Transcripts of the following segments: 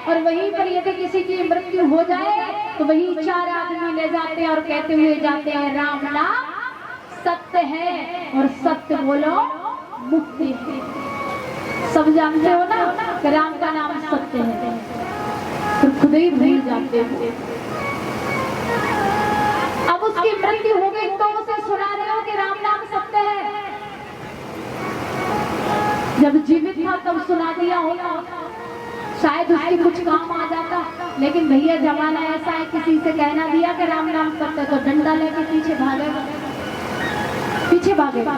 और वहीं पर यदि किसी की मृत्यु हो जाए तो वही 4 आदमी ले जाते हैं और कहते हुए जाते हैं राम नाम सत्य है और सत्य बोलो मुक्ति है। सब जानते हो ना कि राम का नाम सत्य है, तो खुद ही भूल जाते हो। अब उसकी मृत्यु हो गई तो उसे सुना रहे हो कि राम नाम सत्य है। जब जीवित था तब सुना दिया होगा, शायद उसके कुछ काम आ जाता। लेकिन भैया जमाना ऐसा है, किसी से कहना दिया कि राम नाम सत्य तो डंडा लेके पीछे भागेगा, पीछे भागेगा।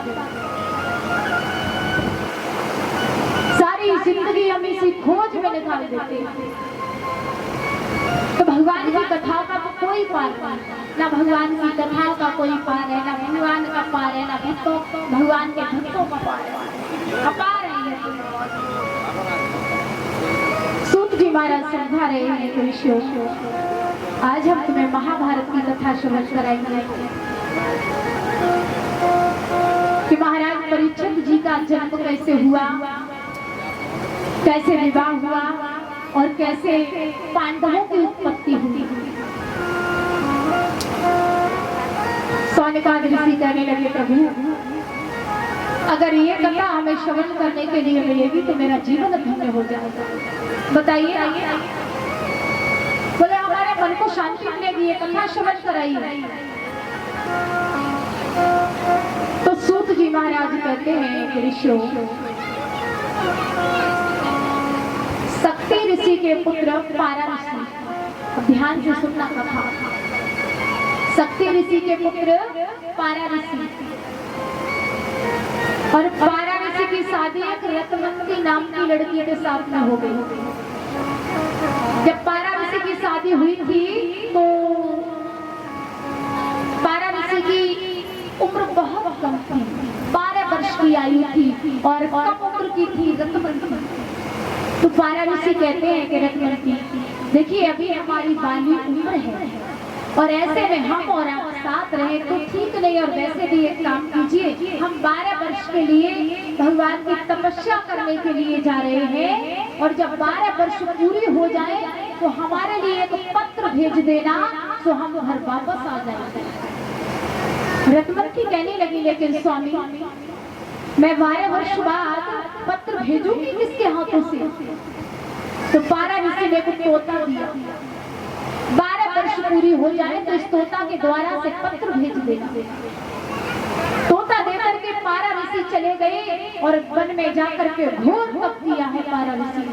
सारी जिंदगी हम इसी खोज में निकाल देते हैं। तो भगवान की कथा का तो कोई पार नहीं, ना भगवान की कथा का कोई पार है, ना भगवान का पार है, ना भक्तों भगवान के भक्तों का पार है। अपार है ये। सूत जी महाराज समझा रहे हैं ऋषियों को, आज हम तुम्हें महाभारत की कथा समझ कराएंगे कि महाराज परीक्षित जी का जन्म कैसे हुआ, कैसे विवाह हुआ और कैसे पांडवों की उत्पत्ति हुई। सौनकादि ऋषि कहने लगे प्रभु अगर ये कथा हमें श्रवण करने के लिए मिलेगी तो मेरा जीवन धन्य हो जाएगा। बताइए, बोले हमारे मन को शांति मिलेगी, ये कथा श्रवण कराइए। तो सूत जी महाराज कहते हैं कि ऋषियों, शक्ति ऋषि के पुत्र पारा ऋषि, ध्यान से सुनना कथा। शक्ति ऋषि के पुत्र पारा ऋषि, और पारा ऋषि की शादी एक रत्नवती नाम की लड़की के साथ में हो गई। जब पारा ऋषि की शादी हुई थी तो पारा ऋषि की उम्र बहुत कम थी, 12 वर्ष की आयु थी और कम उम्र की थी रत्नवती। तो पारा ऋषि कहते हैं कि रत्नवती देखिए अभी हमारी बाली उम्र है और ऐसे में हम और आप साथ रहे तो ठीक नहीं, और वैसे भी एक काम कीजिए, हम 12 वर्ष के लिए भगवान की तपस्या करने के लिए जा रहे हैं और जब 12 वर्ष पूरी हो जाए तो हमारे लिए एक पत्र भेज देना तो हम घर वापस आ जाएंगे। रत्नवती कहने लगी लेकिन स्वामी मैं 12 वर्ष बाद पत्र भेजूंगी किसके हाथों से? तो पारा ऋषि ने कुछ तोता दिया, 12 वर्ष पूरी हो जाए तो इस तोता के द्वारा से पत्र भेज देना। तोता देकर के पारा ऋषि चले गए और वन में जाकर के घोर तप किया है पारा ऋषि,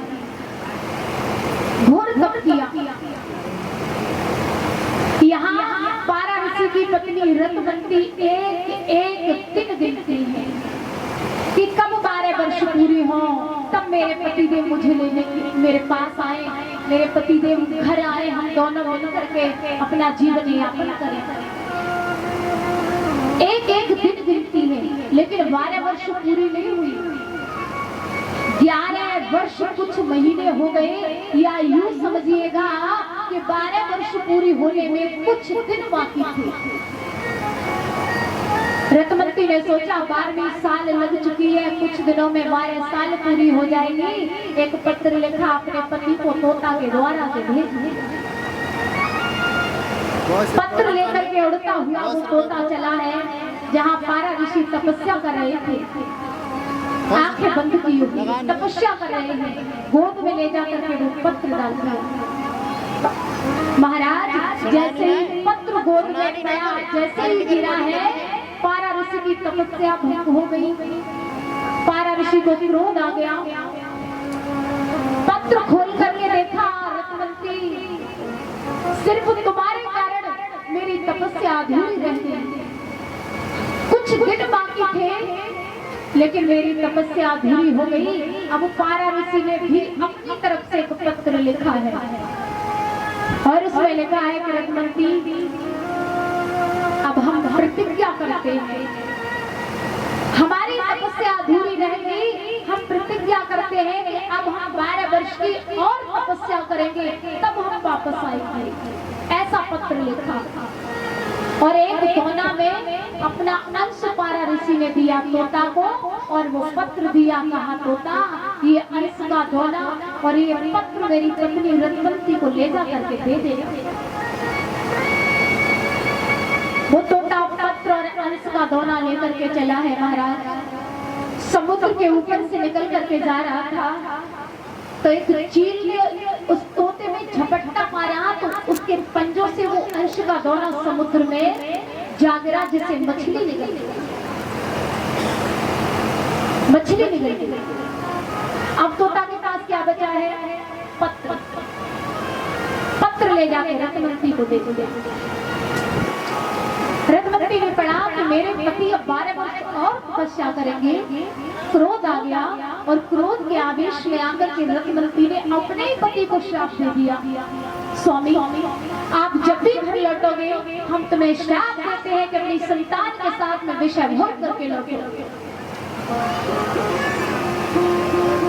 घोर तप किया। यहाँ पारा ऋषि की पत्नी रत्नवती एक दिन गिनती है कि कब 12 वर्ष पूरी हो तब मेरे पतिदेव मुझे लेने मेरे पास आए, मेरे पतिदेव घर आए, हम दोनों मिलकर के अपना जीवन यापन करें। एक दिन गिनती है लेकिन 12 वर्ष पूरी नहीं हुई। 11 वर्ष कुछ महीने हो गए, या यूं समझिएगा कि 12 वर्ष पूरी होने में कुछ दिन बाकी थे। रत्नवती ने सोचा 12वीं साल लग चुकी है, कुछ दिनों में 12 साल पूरी हो जाएगी। एक पत्र लिखा अपने पति को तोता के द्वारा से भेज दिया। पत्र लेकर के उड़ता हुआ वो तोता चला है जहाँ पारा ऋषि तपस्या कर रहे थे, आंखें बंद की हुई तपस्या कर रहे हैं, गोद में ले जाकर के वो पत्र डाल दिया। महाराज जैसे ही पत्र गोद में गया, जैसे ही गिरा है पारा ऋषि की तपस्या भंग हो गई। पारा ऋषि को क्रोध आ गया, पत्र खोल करके देखा, रत्नवती सिर्फ तुम्हारे कारण मेरी तपस्या अधूरी रह गई। कुछ दिन बाकी थे लेकिन मेरी तपस्या अधूरी हो गई। अब पारा ऋषि ने भी अपनी तरफ से एक पत्र लिखा है और उसमें लिखा है कि रत्नवती अब हम प्रतिज्ञा करते हैं, हमारी तपस्या अधूरी रह गई, हम प्रतिज्ञा करते हैं कि अब हम 12 वर्ष की और तपस्या करेंगे तब हम वापस आएंगे। ऐसा पत्र लिखा और एक कोना में अपना अंश पारा ऋषि ने दिया तोता को, और वो पत्र दिया, कहा तोता ये अंश का दोना और ये पत्र मेरी पत्नी रत्नवंती को ले जा करके दे दे। वो तोता पत्र और अंश का दोना लेकर के चला है महाराज। समुद्र के ऊपर से निकल करके जा रहा था तो एक चील ने उस तोते में झपट्टा मारा, तो उसके पंजों से वो अंश का दोना समुद्र में जागरा, जिसे मछली निकल गई। मछली निकल गई। अब तोता के पास क्या बचा है? पत्र। पत्र ले जाके रत्नवंती को दे दो। रत्नवंती ने पढ़ा कि मेरे पति अब 12 वर्ष और तपस्या करेंगे। क्रोध आ गया और क्रोध के आवेश में आकर के रत्नवंती ने अपने ही पति को श्राप दे दिया। स्वामी आप जब भी घर लौटोगे हम तुम्हें श्राप देते हैं कि अपनी संतान के साथ में विषय भोग करके लौटोगे।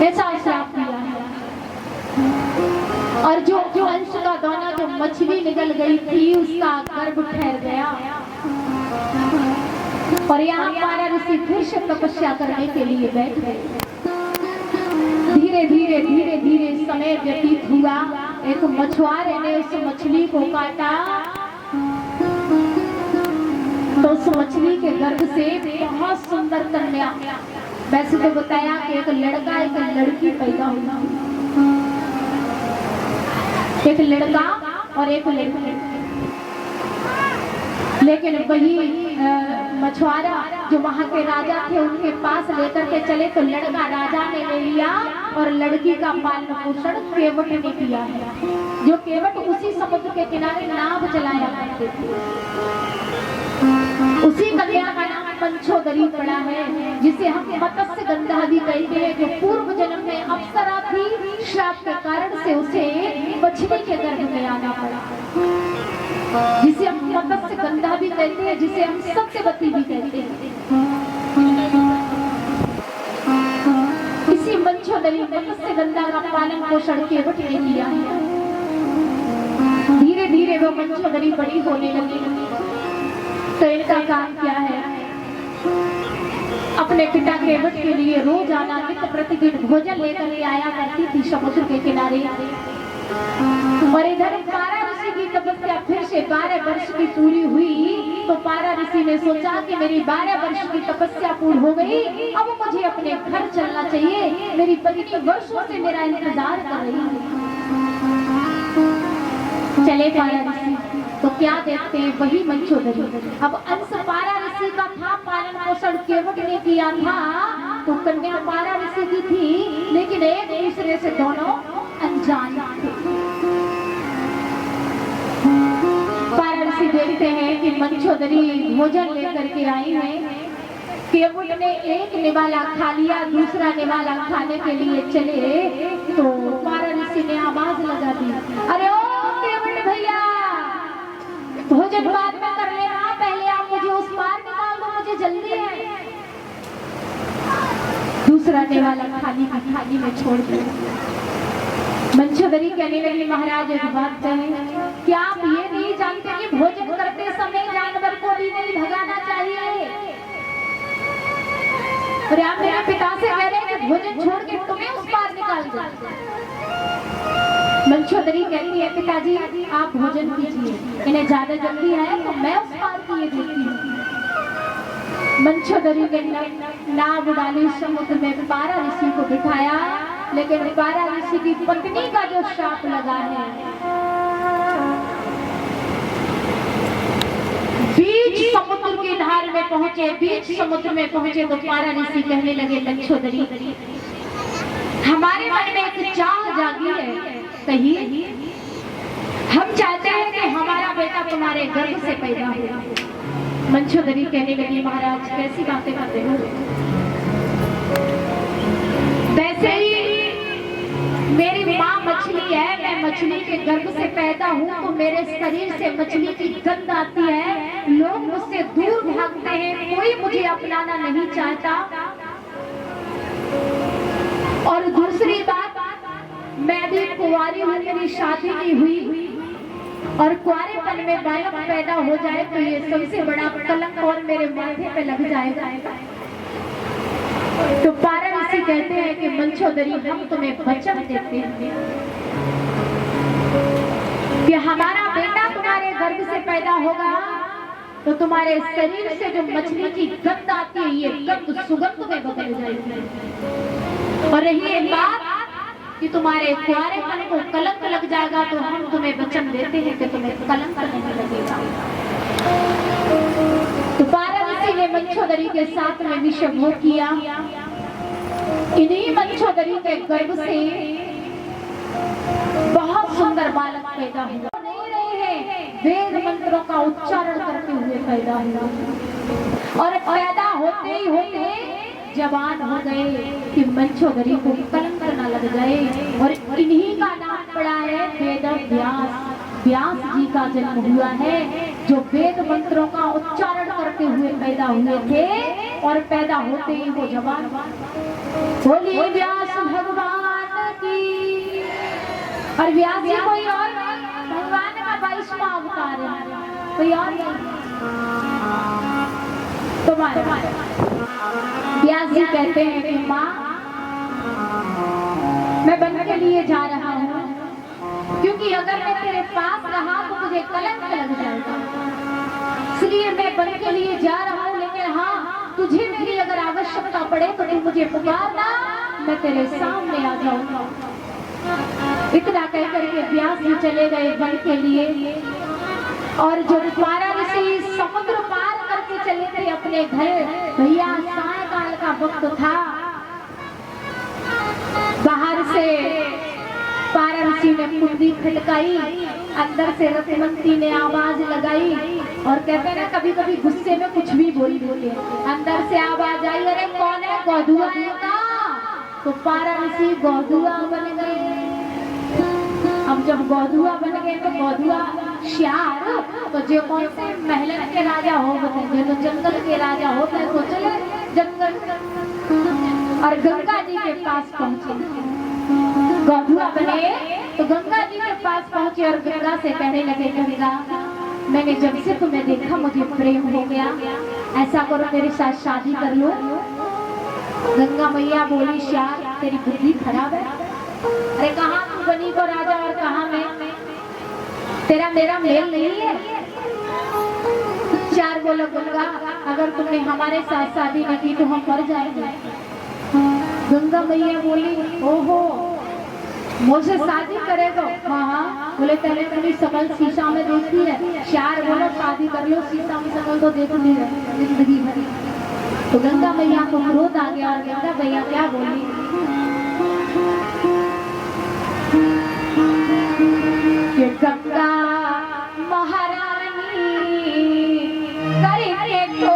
ऐसा श्राप दिया है। और जो अंश का दाना जो मछली निकल गई थी उसका गर्भ ठहर गया। और यहाँ पारा ऋषि फिर से तपस्या करने के लिए बैठ गए। धीरे धीरे धीरे धीरे समय व्यतीत हुआ। एक मछुआरे ने उस मछली को काटा तो उस मछली के गर्भ से बहुत सुंदर कन्या, वैसे तो बताया कि एक लड़का एक लड़की पैदा हुआ, एक लड़का और एक लड़की। लेकिन वही मछुआरा जो वहां के राजा थे उनके पास लेकर के चले तो लड़का राजा ने ले लिया और लड़की का पालन पोषण केवट ने किया है। जो केवट उसी समुद्र के किनारे नाव चलाया करते थे। उसी कन्या का नाम मंचोदरी पड़ा है, जिसे हम मत्स्य गंधा भी कहते हैं, जो पूर्व जन्म में अप्सरा थी। श्राप के कारण से उसे मछली के गर्भ में आना पड़ा, जिसे हम मत्स्य गंधा भी कहते हैं, जिसे हम सत्यवती भी कहते हैं। इसी मंचोदरी मत्स्य गंधा का पालन पोषण केवट ने किया है। धीरे धीरे वो मंचोदरी बड़ी होने लगी तो इनका काम क्या है? अपने पिता केवट के लिए रोजाना नित्य प्रतिदिन भोजन लेकर के आया करती थी समुद्र के किनारे। और इधर पारा ऋषि की तपस्या फिर से 12 वर्ष की पूरी हुई तो पारा ऋषि ने सोचा कि मेरी 12 वर्ष की तपस्या पूर्ण हो गई, अब मुझे अपने घर चलना चाहिए। मेरी पत्नी वर्षों से मेरा इंतजार कर रही है। चले पारा ऋषि तो क्या देखते हैं? वही मंचोदरी। अब अंश पारा ऋषि का था, पालन पोषण केवट ने किया था, तो कन्या पारा ऋषि की थी, लेकिन एक दूसरे से दोनों अनजान थे। पारा ऋषि देखते हैं कि मंचोदरी भोजन लेकर के आई है। केवट ने एक निवाला खा लिया, दूसरा निवाला खाने के लिए चले तो पारा ऋषि ने आवाज लगा दी, अरे ओ केवट भैया, भोजन बाद में कर लेना, पहले आप मुझे उस पार निकाल दो, मुझे जल्दी है। दूसरा निवाला खाली की थाली में छोड़ दिया। मंचोदरी कहने लगी, महाराज एक बात कहें, क्या आप ये नहीं जानते कि भोजन करते समय जानवर को भी नहीं भगाना चाहिए? और आप मेरे पिता से कह रहे हैं कि भोजन छोड़ के तुम्हें उस पार निकाल दो। मंचोदरी कहती है, पिताजी आप भोजन कीजिए, इन्हें ज्यादा जल्दी है तो मैं उस पार किए देती हूँ। मंचोदरी ने नाव डाली समुद्र में, पारा ऋषि को बिठाया, लेकिन पारा ऋषि की पत्नी का जो श्राप लगा है, बीच समुद्र की धार में पहुंचे, बीच समुद्र में पहुंचे तो पारा ऋषि कहने लगे, मंचोदरी हमारे मन में एक चाह जागी है, कहिए। हम चाहते हैं कि हमारा बेटा तुम्हारे गर्भ से पैदा हो। मंचोदरी कहने लगी, महाराज कैसी बातें करते हो? वैसे ही मेरी माँ मछली है, मैं मछली के गर्भ से पैदा हूँ तो मेरे शरीर से मछली की गंध आती है, लोग मुझसे दूर भागते हैं, कोई मुझे अपनाना नहीं चाहता। और दूसरी बात, मैं भी कुंवारी हूँ, मेरी शादी नहीं हुई, और कुआरेपन में बालक पैदा हो जाए तो ये सबसे बड़ा कलंक और मेरे माथे पे लग जाएगा। तो पारा ऋषि कहते हैं कि मंचोदरी हम तुम्हें वचन देते हैं कि हमारा बेटा तुम्हारे गर्भ से पैदा होगा तो तुम्हारे शरीर से जो मछली की गंध आती है ये गंध सुगंध में बदल जाएगी। और रही एक बात कि तुम्हारे कुआरेपन को कलंक लग जाएगा तो हम तुम्हें वचन देते हैं कि तुम्हें कलंक नहीं लगेगा। तो पारा ऋषि ने मंचोदरी के साथ में विषभोग किया। इन्हीं मंचोदरी के गर्भ से बहुत सुंदर बालक पैदा हुआ। वेद मंत्रों का उच्चारण करते हुए पैदा हुआ और पैदा होते ही होते जवान हो गए कि मंचोदरी को कलंक न लग जाए। और इन्हीं का नाम पड़ा है वेद व्यास। व्यास जी का जन्म हुआ है जो वेद मंत्रों का उच्चारण करते हुए पैदा हुए थे और पैदा होते ही वो जवान। बोलिए व्यास भगवान की। और व्यास जी कोई और भगवान का 22वां अवतार है, कोई और तुम्हारे व्यास जी कहते हैं कि माँ मैं वन के लिए जा रहा हूँ क्योंकि अगर मैं तेरे पास रहा तो मुझे कलंक लग जाएगा, इसलिए मैं वन के लिए जा रहा हूँ। लेकिन हाँ तुझे मेरी अगर आवश्यकता पड़े तो तू मुझे पुकारना, मैं तेरे सामने आ जाऊंगा। इतना कहकर के व्यास जी चले गए वन के लिए। और जो पारा ऋषि समुद्र पार करके चले थे अपने घर, भैया सायकाल का वक्त था। बाहर से पारा ऋषि ने कुंडी खटकाई, अंदर से रत्नवंती ने आवाज लगाई। और कहते हैं ना कभी कभी गुस्से में कुछ भी बोल देते हैं। अंदर से आवाज आई, अरे कौन है, गौधुआ है ना? तो पारा ऋषि गौधुआ बन गए। अब जब गौधुआ बन गए तो गौधुआ श्यार तो जो कौन से महल के राजा हो बताए, तो जंगल के राजा होते हैं तो चले जंगल। और गंगा जी के पास पहुंचे, गौधुआ बने तो गंगा जी के पास पहुंचे और गंगा से कहने लगे, गंगा मैंने जब से तुम्हें देखा मुझे प्रेम हो गया, ऐसा करो मेरे साथ शादी कर लो। गंगा मैया बोली, श्यार तेरी बुद्धि खराब है, अरे कहाँ तू बनी को राजा और कहाँ मैं, तेरा मेरा मेल नहीं है। श्यार बोला, गंगा अगर तुमने हमारे साथ शादी न की तो हम मर जाएंगे। गंगा मैया बोली, ओहो मुझे शादी करेगा? हाँ। बोले पहले कभी शकल शीशा में देखती है? श्यार बोला, शादी कर लो, शीशा में शकल तो देखती है जिंदगी भर। तो गंगा मैया को क्रोध आ गया और गंगा मैया क्या बोली, ये गंगा महारानी करके तो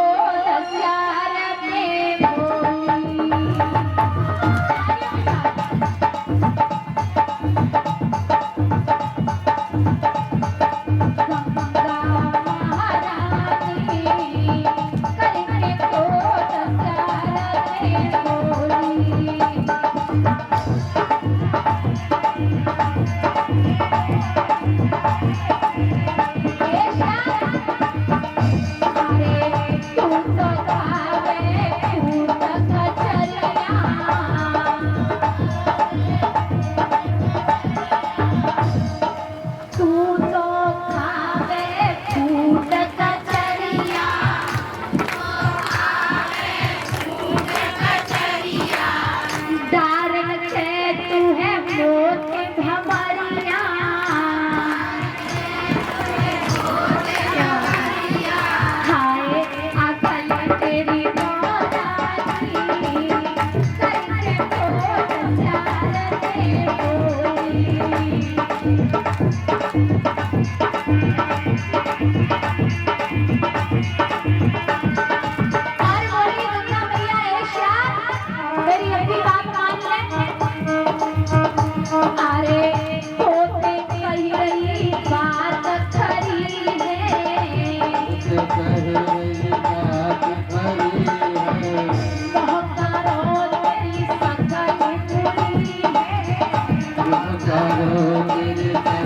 करो तेरे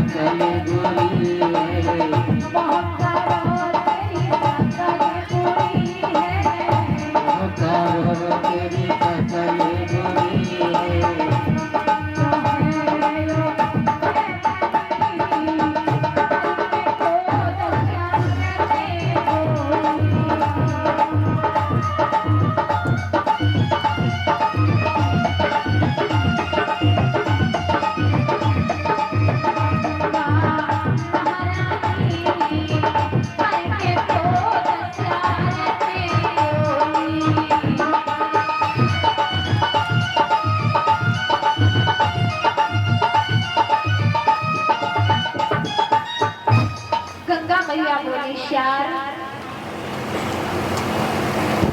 श्यार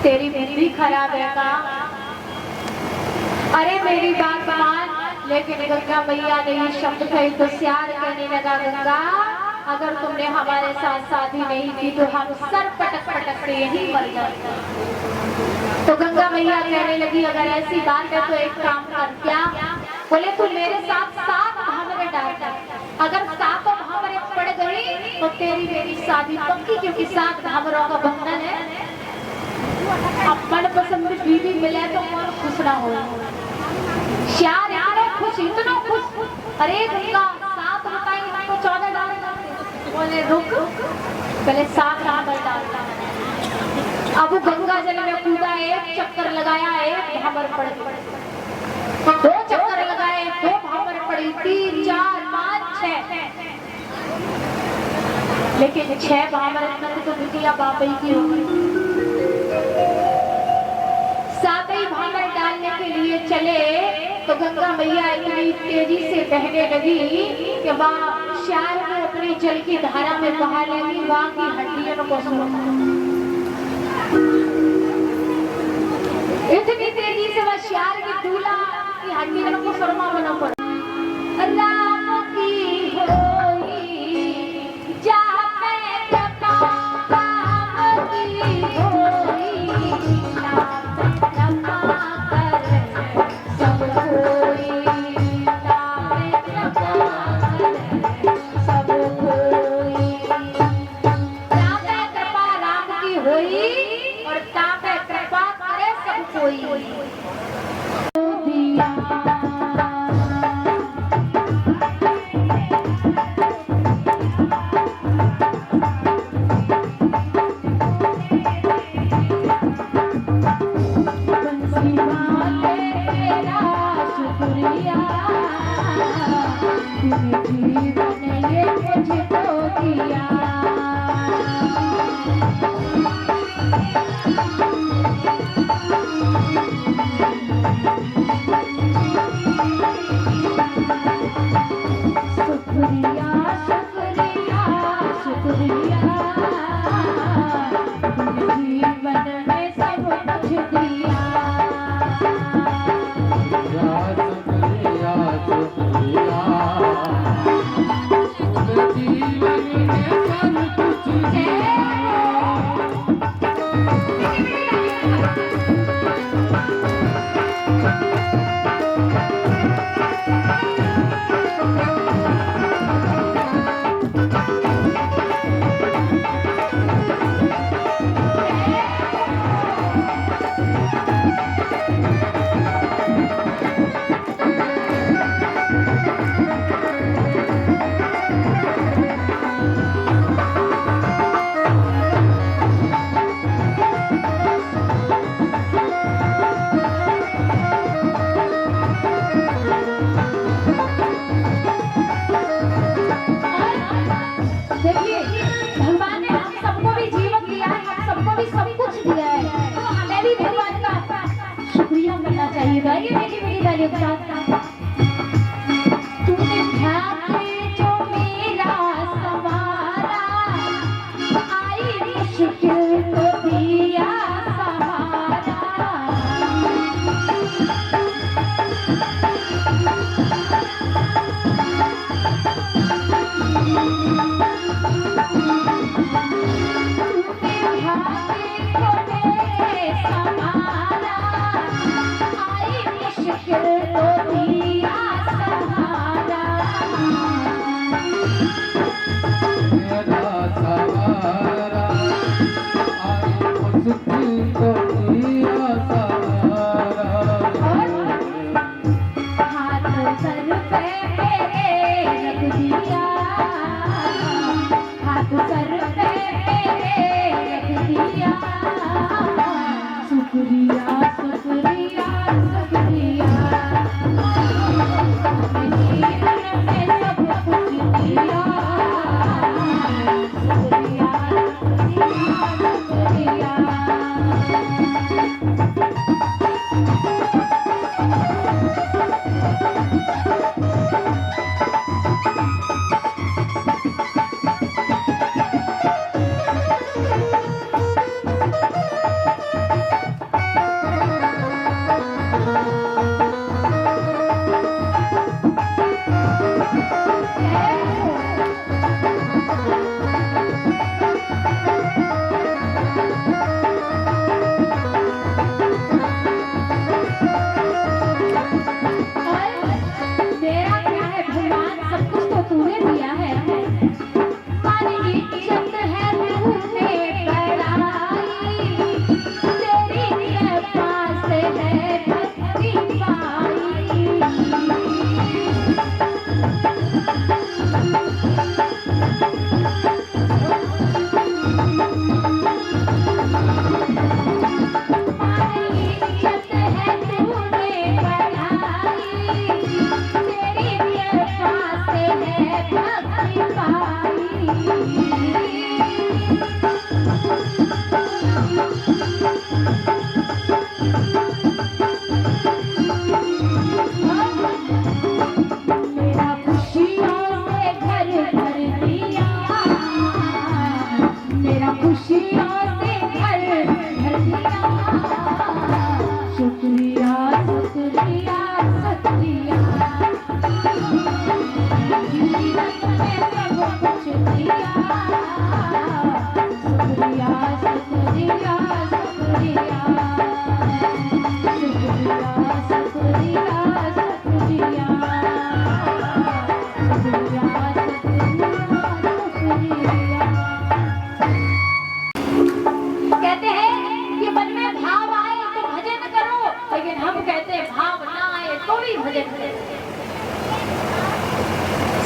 तेरी बुद्धि खराब है का? अरे मेरी बात मान। लेकिन गंगा मैया ने ये शब्द कही तो श्यार कहने लगा, गंगा अगर तुमने हमारे साथ शादी नहीं की तो हम सर पटक पटक के यही मर जाते। तो गंगा मैया कहने लगी, अगर ऐसी बात है तो एक काम कर, क्या? बोले तू मेरे साथ 7 भावरे डाल दे, अगर 7 भावरे पड़ गई तो तेरी मेरी शादी पक्की, क्योंकि 7 भावरों का बंधन है। अब मनपसंद बीवी मिले तो कौन खुश ना हो। श्यार इतने खुश, इतना खुश। अरे गंगा 7 बताई तो 14 डाल दे। बोले रुक, पहले 7 भावर डालता। अब गंगा जल में कूदा, एक चक्कर लगाया, एक भावर पड़ गई। 2 चक्कर लगाए, 2 भावर पड़ी, 3 4 5 6। लेकिन 6 भावर तो बिटिया बाबई की हो गई। 7 भावर डालने के लिए चले तो गंगा मैया इतनी तेजी से बहने लगी कि वह श्यार को अपनी जल की धारा में बहा लगी, वहां की हड्डियों को सुनो। इतनी तेजी से वह श्यार की दूल्हा की हड्डियों को सुरमा बना पड़ा। राम की होई जा पे कृपा, राम की होई जा पे कृपा कर सब कोई, जा पे कृपा कर सब कोई। जा पे कृपा राम की होई और जा पे कृपा करे सब कोई।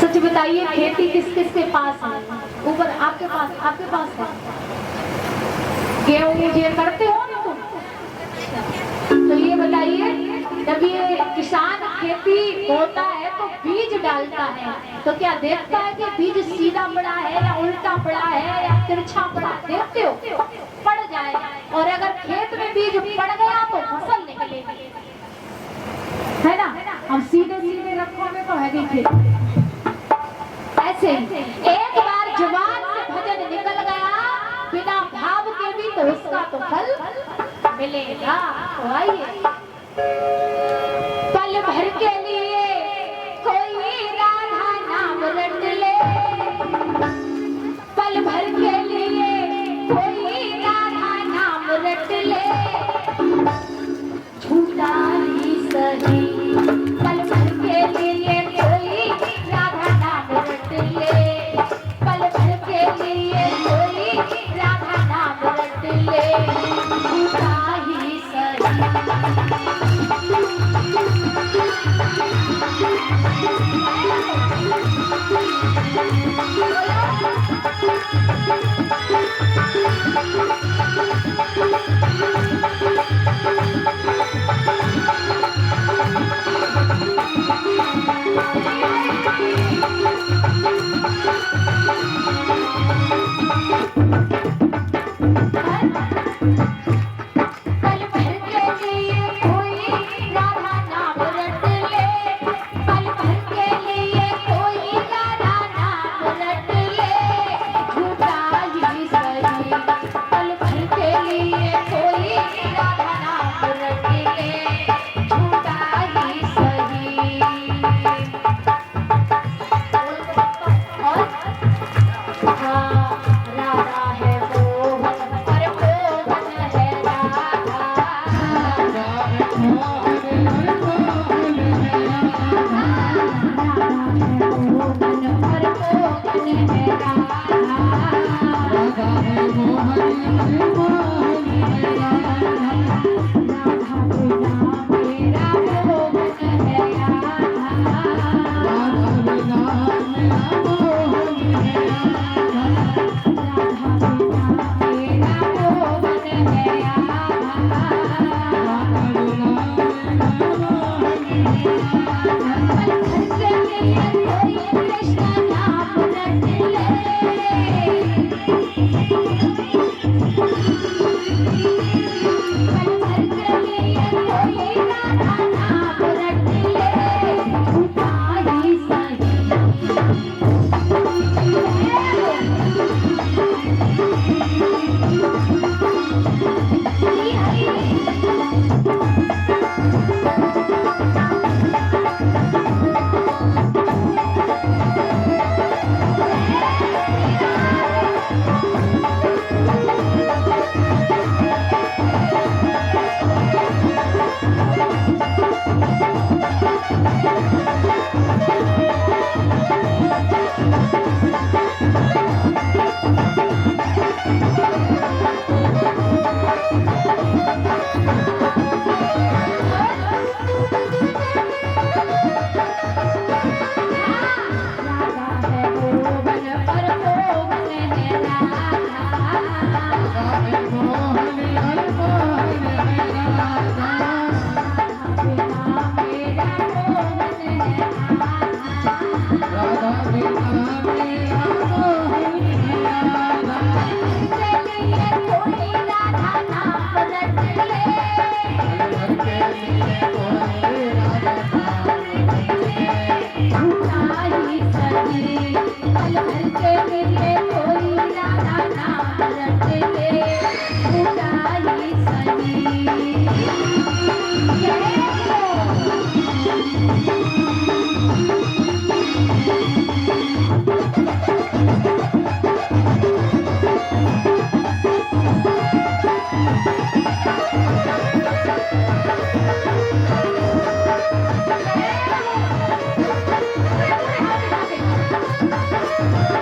सच बताइए, खेती किस किस के पास है? ऊपर आपके पास है। गेहूं ये करते हो ना तुम? तो ये बताइए, जब ये किसान खेती होता है तो बीज डालता है, तो क्या देखता है कि बीज सीधा पड़ा है या उल्टा पड़ा है या तिरछा पड़ा? देखते हो? पड़ जाए, और अगर खेत में बीज पड़ गया तो फसल निकलेगी, है ना? हम सीधे सीधे रखोगे तो है नहीं खेत। ऐसे एक बार जुबान से भजन निकल गया बिना भाव के भी, तो उसका तो फल मिलेगा। तो आइए, पल भर के लिए कोई राधा नाम रट ले, पल भर के लिए कोई राधा नाम रट ले, झूठा ही सही, पल भर के लिए कोई राधा नाम रट ले, पल भर के लिए कोई राधा नाम रट ले, झूठा ही सही। झूठा है